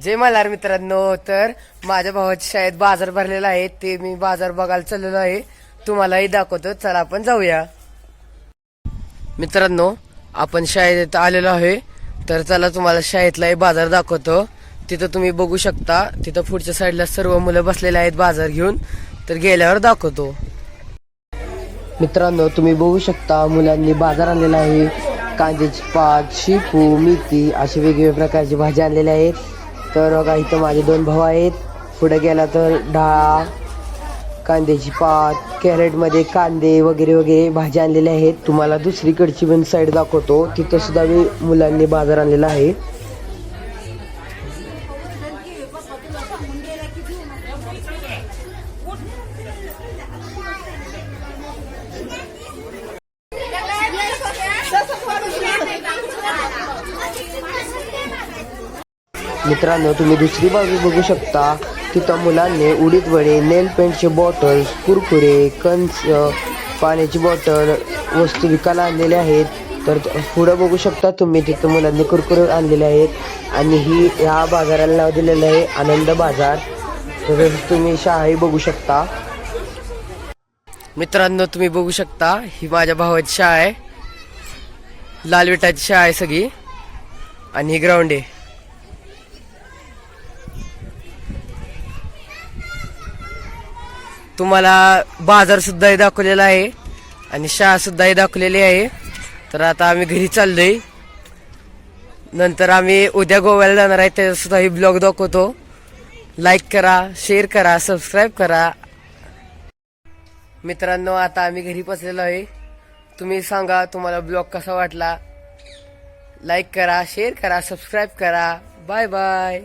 जय मल्हार मित्रांनो. तर माझ्या भावाच्या शाळेत बाजार भरलेला आहे, ते मी बाजार बघायला चाललेलो आहे. तुम्हालाही दाखवतो, चला आपण जाऊया. मित्रांनो, आपण शाळेत आलेलो आहे. तर चला तुम्हाला शाळेतलाही बाजार दाखवतो. तिथं तुम्ही बघू शकता, तिथं पुढच्या साईडला सर्व मुलं बसलेले आहेत बाजार घेऊन. तर गेल्यावर दाखवतो. मित्रांनो, तुम्ही बघू शकता मुलांनी बाजार आणलेला आहे. कांद्याची पात, शेपू, मेथी अशी वेगवेगळ्या प्रकारची भाजी आणलेल्या आहेत. तर बघा, इथं माझे 2 भाऊ आहेत. पुढे गेला तर डाळ, कांद्याची पात, कॅरेटमध्ये कांदे वगैरे वगैरे भाज्या आणलेल्या आहेत. तुम्हाला दुसरीकडची पण साईड दाखवतो, तिथं सुद्धा मुलांनी बाजार आणलेला आहे. मित्रांनो, तुम्ही दुसरी बाजू बघू शकता, तिथं मुलांनी उडीद वडे, नेल पेंटचे बॉटल्स, कुरकुरे, कंच, पाण्याची बॉटल वस्तू विकायला आणलेले आहेत. तर पुढं बघू शकता तुम्ही, तिथं मुलांनी कुरकुरे आणलेले आहेत. आणि ह्या बाजाराला नाव दिलेलं आहे आनंद बाजार. तर तुम्ही शाळाही बघू शकता. मित्रांनो, तुम्ही बघू शकता, ही माझ्या भावाची शाळा आहे. लाल विटाची शाळा आहे सगळी. आणि ही ग्राउंड आहे. तुम्हाला बाजार सुद्धा दाखवलेला आहे आणि शाळा सुद्धा दाखवलेली आहे. तर आता आम्ही घरी चाललोय. नंतर आम्ही उद्या गोव्याला जाणार आहे, त्याचा सुद्धा ही ब्लॉग दाखवतो. लाईक करा, शेअर करा, सबस्क्राईब करा. मित्रांनो, आता आम्ही घरी पोचलेलो आहे. तुम्ही सांगा तुम्हाला ब्लॉग कसा वाटला. लाईक करा, शेअर करा, सबस्क्राईब करा. Bye bye.